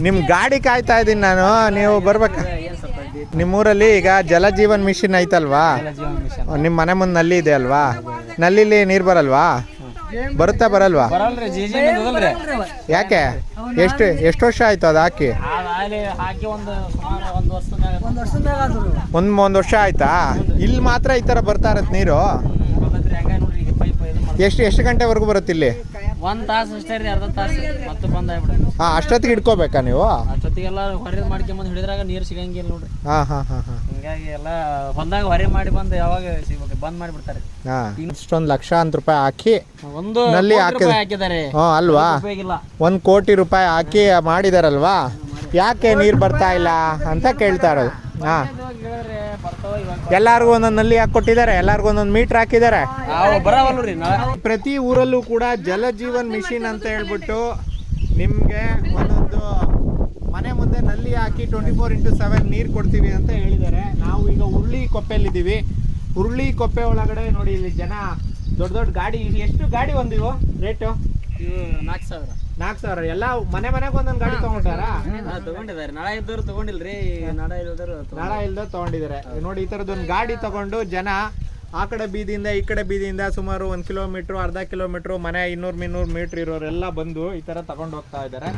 ನಿಮ್ಮ ಗಾಡಿ ಕಾಯ್ತಾ ಇದ್ದೀನಿ ನಾನು, ನೀವು ಬರ್ಬೇಕು. ನಿಮ್ಮೂರಲ್ಲಿ ಈಗ ಜಲಜೀವನ್ ಮಿಷನ್ ಐತಲ್ವಾ, ನಿಮ್ಮ ಮನೆ ಮುಂದೆ ನಲ್ಲಿ ಇದೆ ಅಲ್ವಾ, ನಲ್ಲಿಲಿ ನೀರು ಬರಲ್ವಾ? ಬರುತ್ತಾ ಬರಲ್ವಾ? ಯಾಕೆ? ಎಷ್ಟು ವರ್ಷ ಆಯ್ತು ಅದು ಹಾಕಿ? ಒಂದು ವರ್ಷ ಆಯ್ತಾ? ಇಲ್ಲಿ ಮಾತ್ರ ಈ ಥರ ಬರ್ತಾ ಇರತ್ತೆ ನೀರು? ಎಷ್ಟು ಗಂಟೆವರೆಗೂ ಬರುತ್ತೆ ಇಲ್ಲಿ? 1 ತಾಸು ಅಷ್ಟೇ ರೀ, ಅರ್ಧ ತಾಸು ಮತ್ತೆ ಬಂದ್ ಆಗ್ಬಿಡುತ್ತೆ. ಅಷ್ಟೊತ್ತಿಗೆ ಇಟ್ಕೋಬೇಕಾ ನೀವು? ಅಷ್ಟೊತ್ತಿಗೆಲ್ಲ ಹೊರ ಮಾಡ್ಕೊಂಬಂದು ಹಿಡಿದ್ರಾಗ ನೀರು ಸಿಗಂಗಿಲ್ಲ ನೋಡ್ರಿ. ಹಿಂಗಾಗಿ ಎಲ್ಲ ಹೊಲ್ದಾಗ ಹೊರೆ ಮಾಡಿ ಬಂದು ಯಾವಾಗ ಸಿಗ್ಬೇಕು ಬಂದ್ ಮಾಡಿಬಿಡ್ತಾರೆ. ಇಷ್ಟೊಂದು ಲಕ್ಷಾಂತರ ರೂಪಾಯಿ ಹಾಕಿ ಒಂದು ನಲ್ಲಿ ಹಾಕಿದ್ದಾರೆ ಅಲ್ವಾ? 1 ಕೋಟಿ ರೂಪಾಯಿ ಹಾಕಿ ಮಾಡಿದಾರಲ್ವಾ? ಯಾಕೆ ನೀರು ಬರ್ತಾ ಇಲ್ಲ ಅಂತ ಕೇಳ್ತಾ ಇರೋದು. ಎಲ್ಲಾರ್ಗು ಒಂದೊಂದು ನಲ್ಲಿ ಹಾಕೊಟ್ಟಿದ್ದಾರೆ, ಎಲ್ಲಾರ್ಗು ಒಂದೊಂದು ಮೀಟರ್ ಹಾಕಿದ್ದಾರೆ. ಪ್ರತಿ ಊರಲ್ಲೂ ಕೂಡ ಜಲಜೀವನ್ ಮಿಷನ್ ಅಂತ ಹೇಳ್ಬಿಟ್ಟು ನಿಮ್ಗೆ ಒಂದೊಂದು ಮನೆ ಮುಂದೆ ನಲ್ಲಿ ಹಾಕಿ 24x7 ನೀರು ಕೊಡ್ತೀವಿ ಅಂತ ಹೇಳಿದ್ದಾರೆ. ನಾವು ಈಗ ಹುರುಳಿ ಕೊಪ್ಪೆಯಲ್ಲಿದ್ದೀವಿ. ಹುರುಳಿ ಕೊಪ್ಪೆ ಒಳಗಡೆ ನೋಡಿ, ಇಲ್ಲಿ ಜನ ದೊಡ್ಡ ದೊಡ್ಡ ಗಾಡಿ, ಎಷ್ಟು ಗಾಡಿ ಒಂದಿವು ರೇಟು? 4,000. ಎಲ್ಲ ಮನೆಗೆ ಒಂದೊಂದು ಗಾಡಿ ತಗೊಂಡಾರ? ತಗೊಂಡಿದ್ದಾರೆ. ನಾಳೆ ಇದ್ದವ್ರು ತಗೊಂಡಿಲ್ರಿ, ನಾಡ ಇಲ್ದವ್ರು ತಗೊಂಡಿದ್ದಾರೆ. ನೋಡಿ, ಈ ತರದೊಂದು ಗಾಡಿ ತಗೊಂಡು ಜನ ಆ ಕಡೆ ಬೀದಿಯಿಂದ ಈ ಕಡೆ ಬೀದಿಯಿಂದ ಸುಮಾರು 1 ಕಿಲೋಮೀಟ್ರು, ಅರ್ಧ ಕಿಲೋಮೀಟ್ರು, ಮನೆ 200-300 ಮೀಟ್ರ್ ಇರೋರೆಲ್ಲ ಬಂದು ಈ ತರ ತಗೊಂಡು ಹೋಗ್ತಾ ಇದ್ದಾರೆ.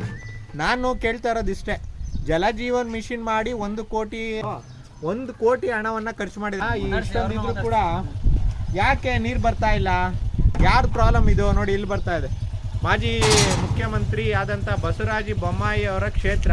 ನಾನು ಕೇಳ್ತಾ ಇರೋದು ಇಷ್ಟೇ, ಜಲಜೀವನ್ ಮಿಷನ್ ಮಾಡಿ 1 ಕೋಟಿ ಹಣವನ್ನ ಖರ್ಚು ಮಾಡಿದ. ಇಷ್ಟೊಂದಿದ್ರು ಕೂಡ ಯಾಕೆ ನೀರು ಬರ್ತಾ ಇಲ್ಲ? ಯಾರು ಪ್ರಾಬ್ಲಮ್ ಇದು? ನೋಡಿ, ಇಲ್ಲಿ ಬರ್ತಾ ಇದೆ. ಮಾಜಿ ಮುಖ್ಯಮಂತ್ರಿ ಆದಂಥ ಬಸವರಾಜ ಬೊಮ್ಮಾಯಿ ಅವರ ಕ್ಷೇತ್ರ.